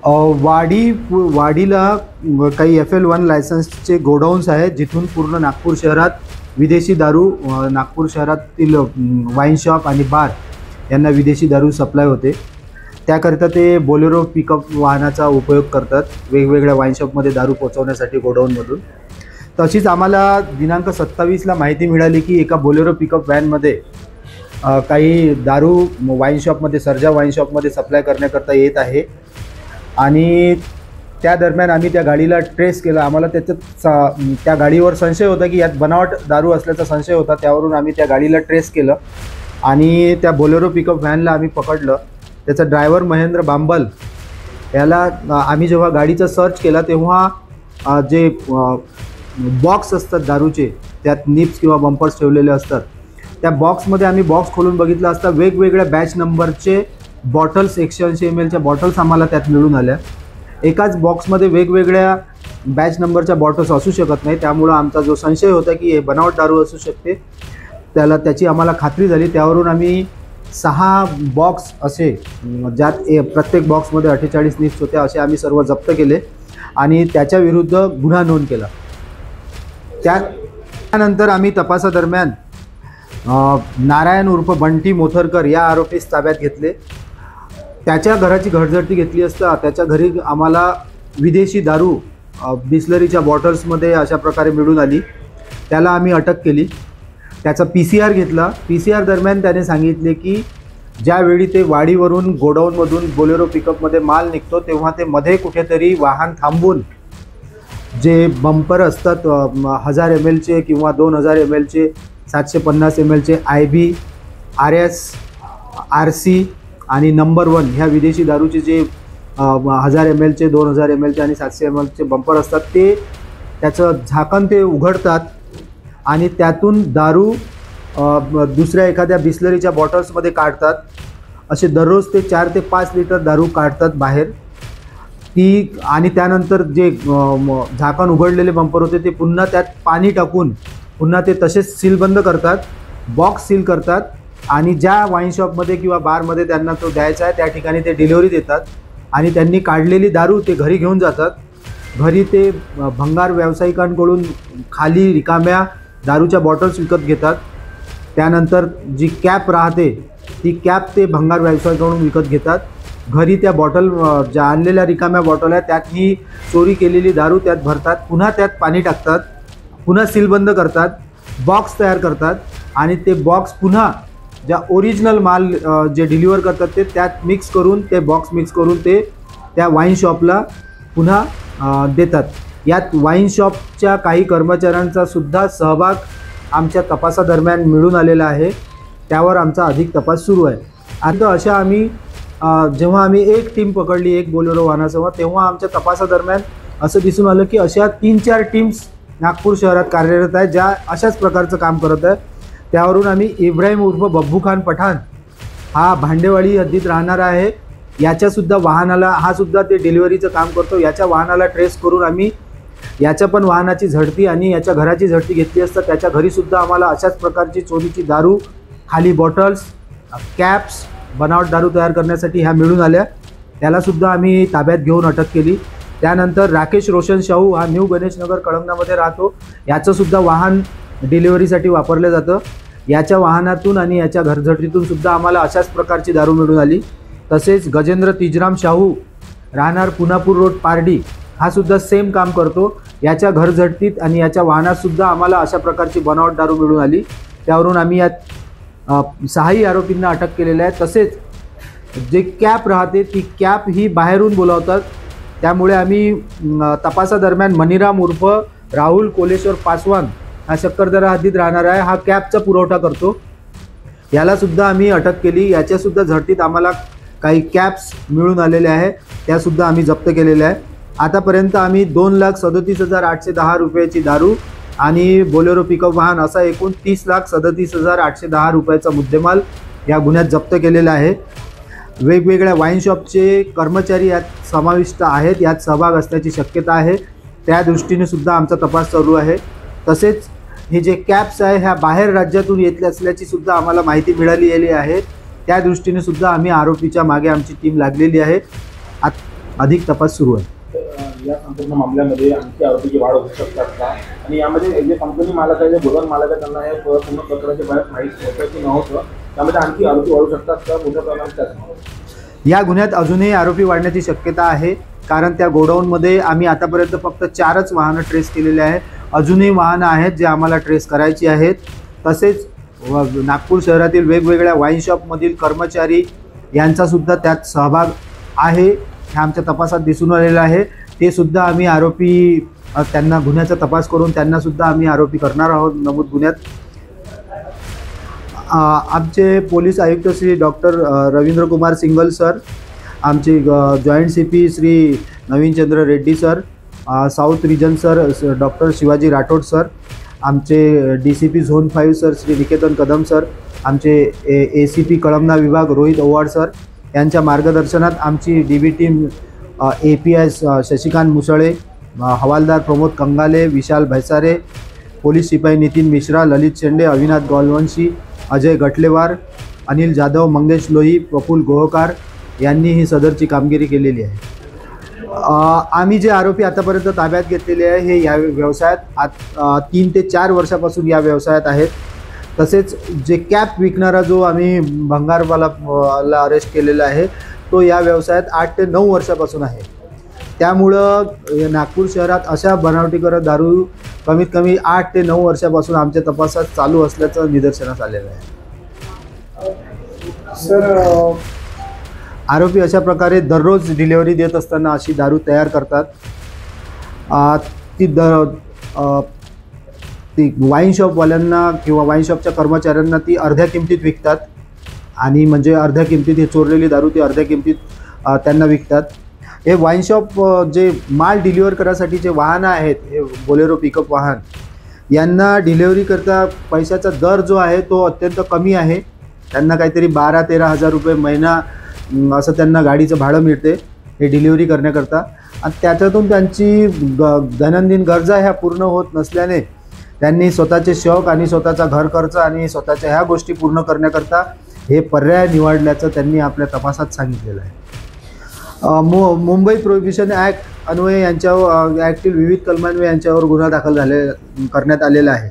वाडीला काही FL1 लायसन्सचे godowns आहेत, जिथून पूर्ण नागपूर शहरात विदेशी दारू, नागपूर शहरातील वाईन शॉप आणि बार यांना विदेशी दारू सप्लाय होते। त्याकरिता ते बोलेरो पिकअप वाहनाचा उपयोग करतात वेगवेगळ्या वाईन शॉपमध्ये दारू पोहोचवण्यासाठी गोडाऊनमधून। तशीच आम्हाला दिनांक 27 ला माहिती मिळाली की एका बोलेरो पिकअप व्हॅनमध्ये काही दारू वाईन शॉपमध्ये, सर्जा वाईन शॉपमध्ये सप्लाय करण्याकरता येत आहे आणि त्या दरम्यान आम्ही त्या गाडीला ट्रेस केला। आम्हाला त्या गाडीवर संशय होता की यात बनावट दारू असल्याचा संशय होता। त्यावरून आम्ही त्या गाडीला ट्रेस केलं आणि त्या बोलेरो पिकअप व्हॅनला आम्ही पकडलं। त्याचा ड्रायव्हर महेंद्र बांबल याला आम्ही जेव्हा गाडीचा सर्च केला तेव्हा जे बॉक्स असतात दारूचे, त्यात निप्स किंवा बंपर्स ठेवलेले असतात, त्या बॉक्समध्ये आम्ही बॉक्स खोलून बघितला असता वेगवेगळ्या बॅच नंबरचे बॉटल्स, 180 ml च्या बॉटल्स आम्हाला त्यात मिळून आल्या। एकाच बॉक्समध्ये वेगवेगळ्या बॅच नंबरच्या बॉटल्स असू शकत नाही, त्यामुळे आमचा जो संशय होता की हे बनावट दारू असू शकते त्याची आम्हाला खात्री झाली। त्यावरून आम्ही 6 बॉक्स असे, ज्यात प्रत्येक बॉक्समध्ये 48 निप्स होत्या, असे आम्ही सर्व जप्त केले आणि त्याच्या विरुद्ध गुन्हा नोंद केला। त्यानंतर आम्ही तपासादरम्यान नारायण उर्फ बंटी मोथरकर या आरोपीस ताब्यात घेतले। त्याच्या घराची घरझडती घेतली असता त्याच्या घरी आम्हाला विदेशी दारू बिस्लरीच्या बॉटल्समध्ये अशा प्रकारे मिळून आली। त्याला आम्ही अटक केली, त्याचा PCR घेतला। PCR दरम्यान त्याने सांगितले की ज्यावेळी ते वाडीवरून गोडाऊनमधून बोलेरो पिकअपमध्ये माल निघतो तेव्हा ते मध्ये कुठेतरी वाहन थांबून जे बंपर असतात 1000 ml चे किंवा 2000 ml चे, 750 ml चे IB, RS, RC आणि नंबर 1 ह्या विदेशी दारूचे जे 1000 ml चे, 2000 ml चे आणि 700 ml चे बंपर असतात, ते त्याचं झाकण ते उघडतात आणि त्यातून दारू दुसऱ्या एखाद्या बिस्लरीच्या बॉटल्समध्ये काढतात। असे दररोज ते 4 ते 5 लिटर दारू काढतात बाहेर ती, आणि त्यानंतर जे झाकण उघडलेले बंपर होते ते पुन्हा त्यात पाणी टाकून पुन्हा ते तसेच सीलबंद करतात, बॉक्स सील करतात आणि ज्या वाईन शॉपमध्ये किंवा बारमध्ये त्यांना तो द्यायचा आहे त्या ठिकाणी ते डिलिव्हरी देतात आणि त्यांनी काढलेली दारू ते घरी घेऊन जातात। घरी ते भंगार व्यावसायिकांकडून खाली रिकाम्या दारूच्या बॉटल्स विकत घेतात। त्यानंतर जी कॅप राहते ती कॅप ते भंगार व्यावसायिकांकडून विकत घेतात। घरी त्या बॉटल, ज्या आणलेल्या रिकाम्या बॉटल आहेत त्यात ही चोरी केलेली दारू त्यात भरतात, पुन्हा त्यात पाणी टाकतात, पुन्हा सीलबंद करतात, बॉक्स तयार करतात आणि ते बॉक्स पुन्हा ज्या ओरिजिनल माल जे डिलिव्हर करतात ते त्यात मिक्स करून, ते बॉक्स मिक्स करून ते त्या वाईन शॉपला पुन्हा देतात। यात वाईन शॉपच्या काही कर्मचाऱ्यांचा सुद्धा सहभाग आमच्या तपासादरम्यान मिळून आलेला आहे, त्यावर आमचा अधिक तपास सुरू आहे। आता अशा आम्ही जेव्हा आम्ही एक टीम पकडली एक बोलेरो वाहनासह, तेव्हा आमच्या तपासादरम्यान असं दिसून आलं की अशा 3-4 टीम्स नागपूर शहरात कार्यरत आहेत ज्या अशाच प्रकारचं काम करत आहेत। त्यावरून आम्ही इब्राहिम उर्फ बब्बू खान पठाण हा भांडेवाडी हद्दीत राहणारा आहे, याच्यासुद्धा वाहनाला, हा सुद्धा ते डिलिव्हरीचं काम करतो, याच्या वाहनाला ट्रेस करून आम्ही याच्या पण वाहनाची झडती आणि याच्या घराची झडती घेतली असता त्याच्या घरीसुद्धा आम्हाला अशाच प्रकारची चोरीची दारू, खाली बॉटल्स, कॅप्स, बनावट दारू तयार करण्यासाठी ह्या मिळून आल्या। त्यालासुद्धा आम्ही ताब्यात घेऊन अटक केली। त्यानंतर राकेश रोशन शाहू हा न्यू गणेशनगर कळमनामध्ये राहतो, याचंसुद्धा वाहन डिलिव्हरीसाठी वापरलं जातं। याच्या वाहनातून आणि याच्या घरझडतीतून सुद्धा आम्हाला अशाच प्रकारची दारू मिळून आली। तसेच गजेंद्र तिजराम शाहू राहणार पुनापूर रोड पारडी हा सुद्धा सेम काम करतो, याच्या घरझडतीत आणि याच्या वाहनातसुद्धा आम्हाला अशा प्रकारची बनावट दारू मिळून आली। त्यावरून आम्ही यात 6 आरोपींना अटक केलेलं आहे। तसेच जे कॅप राहते ती कॅप ही बाहेरून बोलावतात, त्यामुळे आम्ही तपासादरम्यान मनीराम उर्फ राहुल कोलेश्वर पासवान हा शक्करदरा हद्दीत राहणार आहे, हा कॅपचा पुरवठा करतो, यालासुद्धा आम्ही अटक केली। याच्यासुद्धा झडतीत आम्हाला काही कॅप्स मिळून आलेले आहे, त्यासुद्धा आम्ही जप्त केलेल्या आहे। आतापर्यंत आम्ही 2,37,810 रुपयाची दारू आणि बोलेरो पिकअप वाहन असा एकूण 30,37,810 रुपयाचा मुद्देमाल या गुन्ह्यात जप्त केलेला आहे। वेगवेगळ्या वाईन शॉपचे कर्मचारी यात समाविष्ट आहेत, यात सहभाग असण्याची शक्यता आहे, त्या दृष्टीने सुद्धा आमचा तपास चालू आहे। तसेच हे जे कॅप्स आहे ह्या बाहेर राज्यातून येतले असल्याची सुद्धा आम्हाला माहिती मिळालेली आहे, त्या दृष्टीने सुद्धा आम्ही आरोपीच्या मागे आमची टीम लागलेली आहे। अधिक तपास सुरू आहे. या संपूर्ण मामल्यामध्ये आणखी आरोपीची वाढ होऊ शकतात का? आणि यामध्ये जे कंपनी मालक आहे, जे गोदाम मालक आहे, त्यांना हे पूर्ण प्रकरणाचे बाहेर माहीत होतं की नव्हतं, त्यामध्ये आणखी आरोपी वाढू शकतात का? मोठ्या प्रमाणात या गुन्ह्यात अजूनही आरोपी वाढण्याची शक्यता आहे, कारण त्या गोडाऊनमध्ये आम्ही आतापर्यंत फक्त 4च वाहनं ट्रेस केलेले आहे. अजूनही वाहनं आहेत जे आम्हाला ट्रेस करायची आहेत. तसेच नागपूर शहरातील वेगवेगळ्या वाईन शॉपमधील कर्मचारी यांचासुद्धा त्यात सहभाग आहे, हे आमच्या तपासात दिसून आलेलं आहे. ते सुद्धा आम्ही आरोपी त्यांना गुन्ह्याचा तपास करून त्यांनासुद्धा आम्ही आरोपी करणार आहोत नमूद गुन्ह्यात. आमचे पोलीस आयुक्त श्री डॉक्टर रवींद्र कुमार सिंगल सर, आमचे joint CP Shri Navinchandra Reddy sir, south region sir doctor Shivaji Rathod sir, आमचे DCP zone 5 sir Shri Niketan Kadam sir, आमचे ACP कळमना विभाग रोहित ओवाड सर यांच्या मार्गदर्शनात आमची DB team APS Shashikant Musale, हवालदार प्रमोद कंगाले, विशाल भैसारे, पोलीस शिपाई नितीन मिश्रा, ललित शेंडे, अविनाश गोलवंशी, अजय गटलेवार, अनिल जाधव, मंगेश लोही, प्रफुल्ल गोहकार यांनी ही सदरची कामगिरी केलेली आहे. आम्ही जे आरोपी आतापर्यंत ताब्यात घेतलेले आहे हे या व्यवसायात 3 ते 4 वर्षापासून या व्यवसायात आहेत. तसेच जे कॅप विकणारा जो आम्ही भंगारवाला अरेस्ट केलेला आहे तो या व्यवसायात 8 ते 9 वर्षापासून आहे. त्यामुळं नागपूर शहरात अशा बनावटीकर दारू कमीत कमी 8 ते 9 वर्षापासून आमच्या तपासात चालू असल्याचं निदर्शनास आलेलं आहे. सर, आरोपी अशा प्रकारे दररोज डिलिव्हरी देत असताना अशी दारू तयार करतात. ती वाईन शॉपवाल्यांना किंवा वाईन शॉपच्या कर्मचाऱ्यांना ती अर्ध्या किमतीत विकतात आणि म्हणजे अर्ध्या किमतीत ही चोरलेली दारू ती अर्ध्या किमतीत त्यांना विकतात. हे वाईन शॉप जे माल डिलिव्हर करायसाठी जे वाहनं आहेत, हे बोलेरो पिकअप वाहन, यांना डिलिव्हरीकरता पैशाचा दर जो आहे तो अत्यंत कमी आहे. त्यांना काहीतरी 12-13 हजार रुपये महिना असं त्यांना गाडीचं भाडं मिळते हे डिलिव्हरी करण्याकरता. आणि त्याच्यातून त्यांची दैनंदिन गरजा ह्या पूर्ण होत नसल्याने त्यांनी स्वतःचे शौक आणि स्वतःचा घर खर्च आणि स्वतःच्या ह्या गोष्टी पूर्ण करण्याकरता हे पर्याय निवडल्याचं त्यांनी आपल्या तपासात सांगितलेलं आहे. मुंबई प्रोहिबिशन ॲक्ट अन्वये यांच्यावर ॲक्टतील विविध कलमान्वये यांच्यावर गुन्हा दाखल करण्यात आलेला आहे.